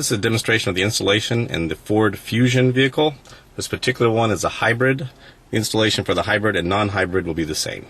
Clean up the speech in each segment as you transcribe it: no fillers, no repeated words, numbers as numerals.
This is a demonstration of the installation in the Ford Fusion vehicle. This particular one is a hybrid. The installation for the hybrid and non-hybrid will be the same.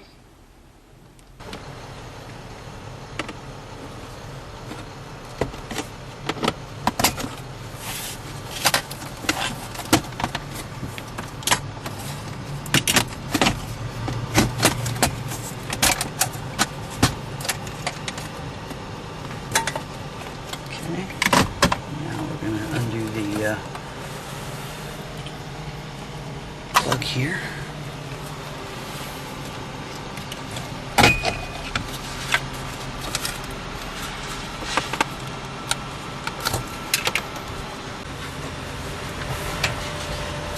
Plug here.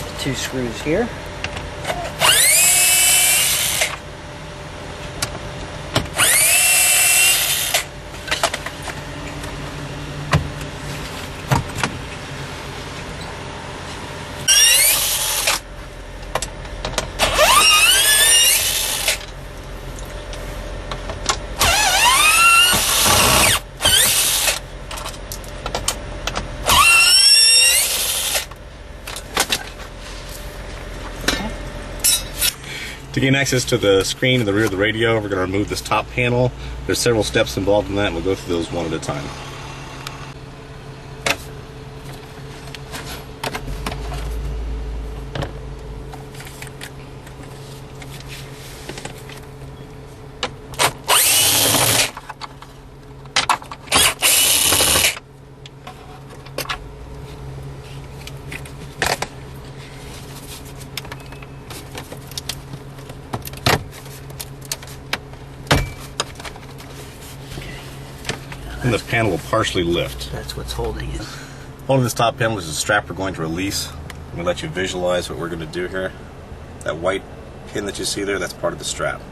The 2 screws here. To gain access to the screen in the rear of the radio, we're going to remove this top panel. There's several steps involved in that, and we'll go through those one at a time. And the panel will partially lift. That's what's holding it. Holding this top panel is a strap we're going to release. I'm going to let you visualize what we're going to do here. That white pin that you see there, that's part of the strap.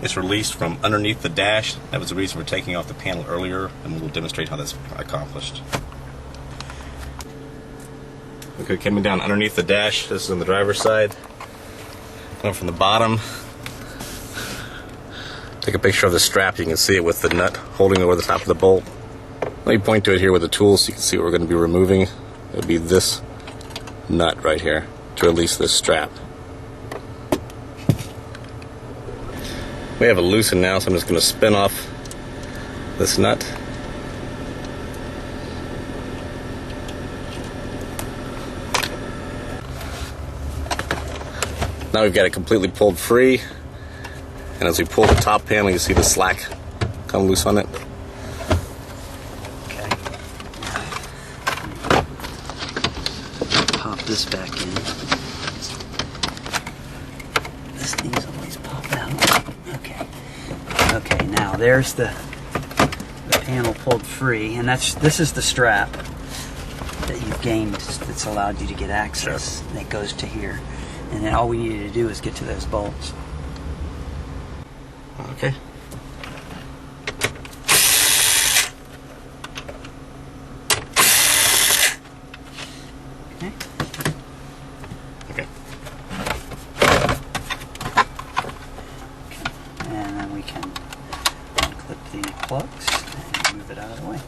It's released from underneath the dash. That was the reason for taking off the panel earlier, and we'll demonstrate how that's accomplished. Okay, coming down underneath the dash, this is on the driver's side. Going from the bottom. Take a picture of the strap. You can see it with the nut holding over the top of the bolt. Let me point to it here with the tool so you can see what we're going to be removing. It would be this nut right here to release this strap. We have it loosened now, so I'm just going to spin off this nut. Now we've got it completely pulled free. And as we pull the top panel, you see the slack come loose on it. Okay. Pop this back in. This thing's always popped out. Okay. Okay, now there's the panel pulled free, and this is the strap that you've gained that's allowed you to get access. Sure. That goes to here. And then all we needed to do is get to those bolts. Okay. Okay. Okay. And then we can unclip the plugs and move it out of the way.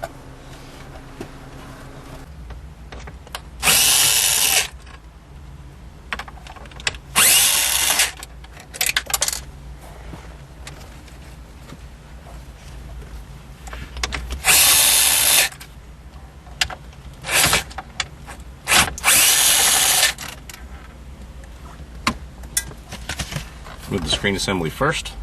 Move the screen assembly first.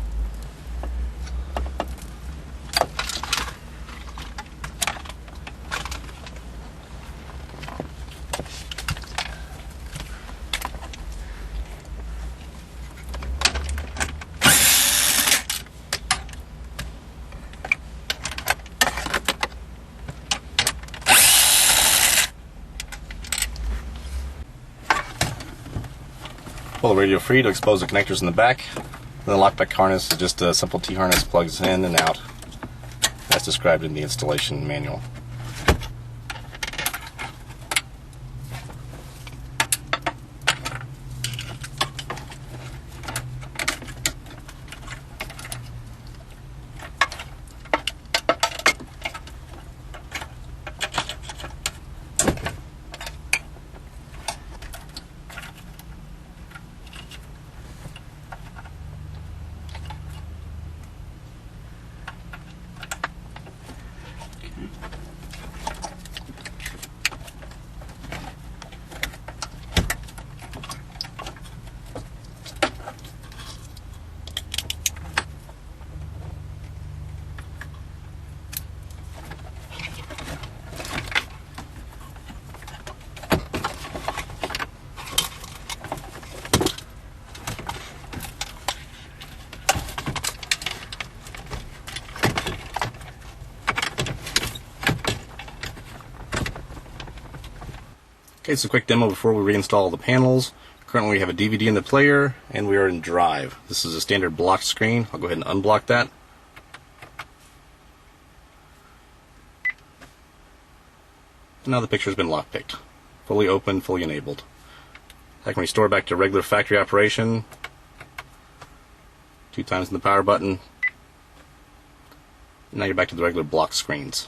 Pull the radio free to expose the connectors in the back. The Lockpick harness is just a simple T-harness, plugs in and out as described in the installation manual. Okay, it's a quick demo before we reinstall the panels. Currently we have a DVD in the player, and we are in Drive. This is a standard blocked screen. I'll go ahead and unblock that. And now the picture's been lockpicked. Fully open, fully enabled. I can restore back to regular factory operation. 2 times in the power button. Now you're back to the regular block screens.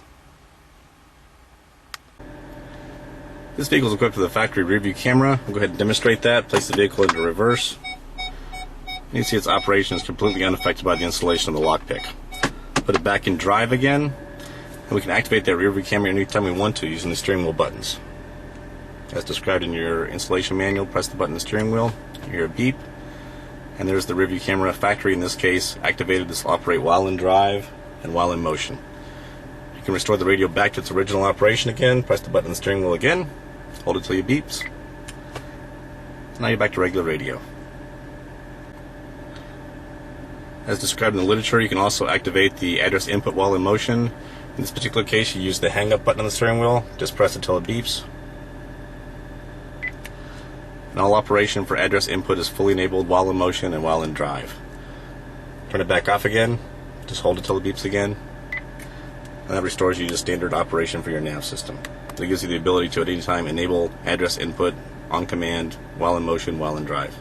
This vehicle is equipped with a factory rear view camera. I'll go ahead and demonstrate that. Place the vehicle into reverse. You can see its operation is completely unaffected by the installation of the lockpick. Put it back in Drive again, and we can activate that rear view camera anytime we want to using the steering wheel buttons. As described in your installation manual, press the button on the steering wheel, you hear a beep, and there's the rear view camera. Factory in this case activated. This will operate while in drive and while in motion. You can restore the radio back to its original operation again. Press the button on the steering wheel again, hold it till it beeps. Now you're back to regular radio. As described in the literature, you can also activate the address input while in motion. In this particular case, you use the hang up button on the steering wheel. Just press it till it beeps. And all operation for address input is fully enabled while in motion and while in drive. Turn it back off again. Just hold it till it beeps again. And that restores you to standard operation for your nav system. So it gives you the ability to at any time enable address input on command while in motion, while in drive.